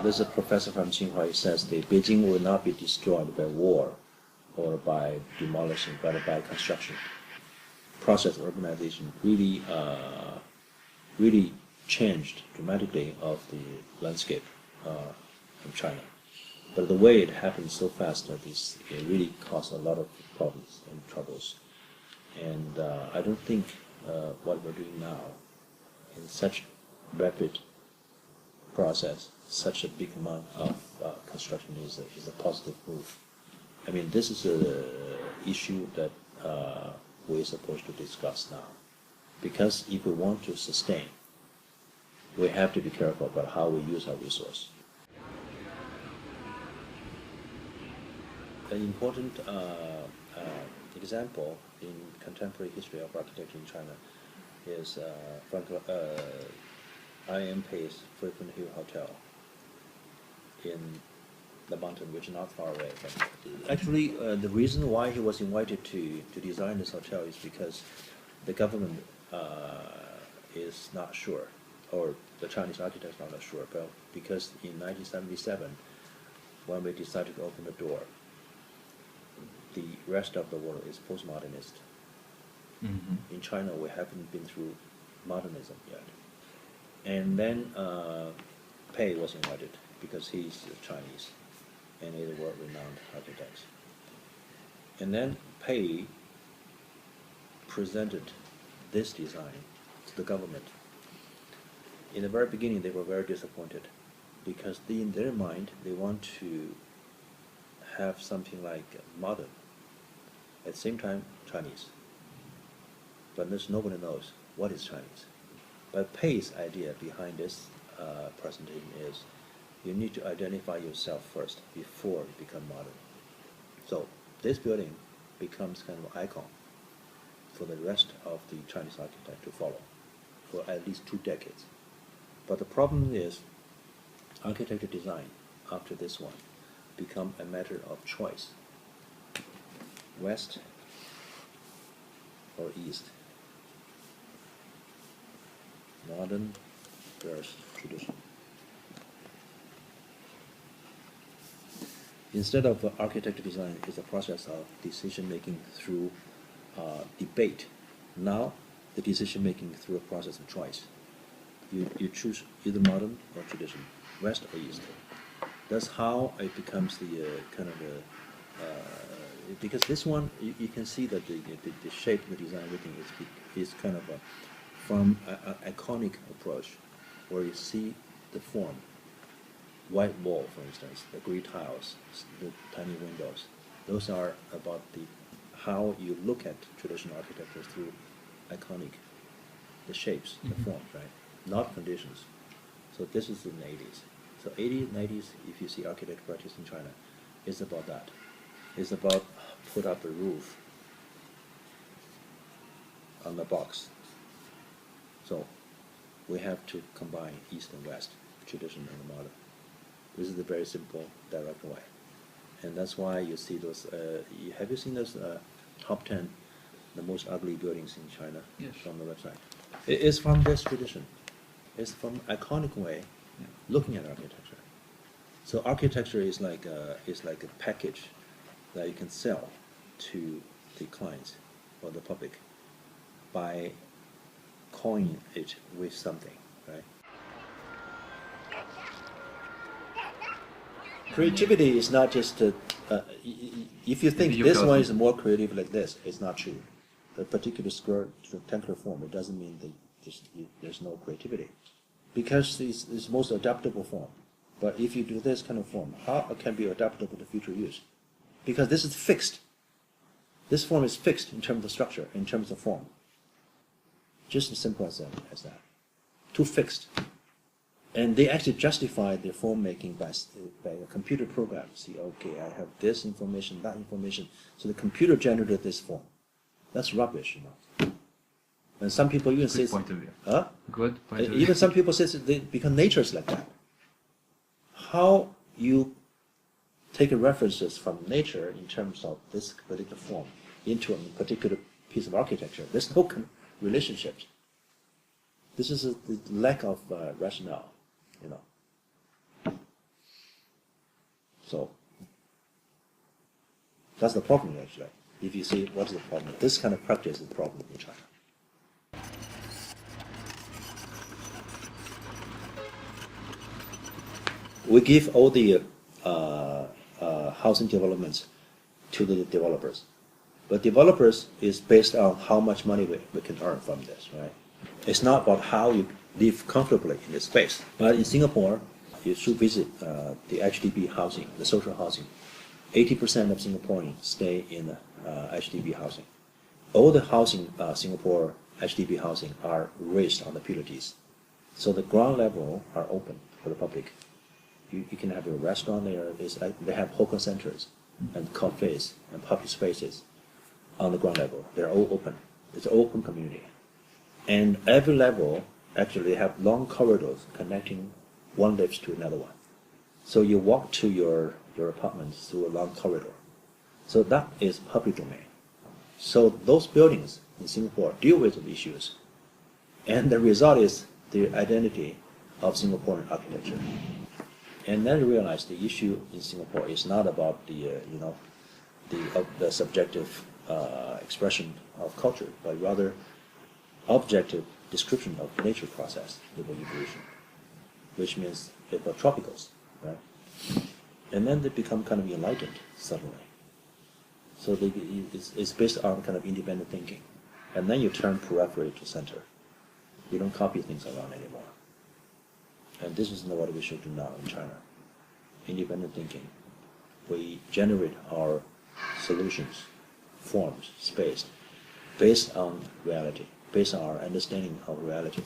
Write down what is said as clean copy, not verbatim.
there's a professor from Tsinghua. He says the Beijing will not be destroyed by war or by demolition, but by construction. Process of urbanization really changed dramatically of the landscape in China. But the way it happened so fast that it really caused a lot of problems and troubles. And I don't think what we're doing now in such rapid process, such a big amount of construction is a positive move. I mean, this is an issue that we're supposed to discuss now. Because if we want to sustain, we have to be careful about how we use our resource. An important example in contemporary history of architecture in China is I.M. Pei's Frequent Hill Hotel in the mountain, which is not far away. But actually, the reason why he was invited to design this hotel is because the government is not sure, or the Chinese architects are not sure, but because in 1977, when we decided to open the door, the rest of the world is postmodernist. Mm-hmm. In China, we haven't been through modernism yet. And then Pei was invited because he's Chinese and he's a world-renowned architect. And then Pei presented this design to the government. In the very beginning, they were very disappointed because in their mind, they want to have something like modern, at the same time Chinese. But nobody knows what is Chinese. But Pei's idea behind this presentation is you need to identify yourself first before you become modern. So this building becomes kind of an icon for the rest of the Chinese architect to follow for at least 2 decades. But the problem is architecture design after this one become a matter of choice. West or East. Modern versus tradition. Instead of architecture design is a process of decision making through debate. Now the decision making through a process of choice. You choose either modern or tradition, West or East. That's how it becomes the kind of because this one you can see that the shape, the design, everything is kind of from an iconic approach, where you see the form, white wall, for instance, the gray tiles, the tiny windows. Those are about how you look at traditional architecture through iconic, the shapes, the forms, right? Not conditions. So this is in the 80s. So 80s, 90s, if you see architecture practice in China, it's about that. It's about put up a roof on the box. So we have to combine East and West, tradition and modern. This is a very simple, direct way. And that's why you see those, have you seen those top 10, the most ugly buildings in China? Yes. From the website? It's from this tradition. It's from iconic way looking at architecture. So architecture is like a package that you can sell to the clients or the public by coining it with something, right? Creativity is not just if you think this one is more creative like this, it's not true. The particular square rectangular form, it doesn't mean that there's no creativity. Because it's the most adaptable form. But if you do this kind of form, how it can be adaptable to future use? Because this is fixed. This form is fixed in terms of structure, in terms of form. Just as simple as that. Too fixed. And they actually justify their form making by a computer program. See, okay, I have this information, that information. So the computer generated this form. That's rubbish, you know. And some people even say, point of view. Good point of view. Even some people say because nature is like that. How you take references from nature in terms of this particular form into a particular piece of architecture, there's no relationships. This is the lack of rationale, you know. So that's the problem, actually. If you see what's the problem, this kind of practice is the problem in China. We give all the housing developments to the developers. But developers is based on how much money we can earn from this, right? It's not about how you live comfortably in this space. But in Singapore, you should visit the HDB housing, the social housing. 80% of Singaporeans stay in HDB housing. All the housing, Singapore HDB housing, are raised on the pilotis. So the ground level are open for the public. You can have a restaurant there. They have hawker centers and cafes and public spaces on the ground level. They're all open. It's an open community. And every level, actually, they have long corridors connecting one lift to another one. So you walk to your apartment through a long corridor. So that is public domain. So those buildings in Singapore deal with the issues. And the result is the identity of Singaporean architecture. And then you realize the issue in Singapore is not about the subjective expression of culture, but rather objective description of nature process, the evolution, which means the tropicals, right? And then they become kind of enlightened suddenly. So it's based on kind of independent thinking. And then you turn periphery to center. You don't copy things around anymore. And this is what we should do now in China. Independent thinking. We generate our solutions, forms, space, based on reality, based on our understanding of reality.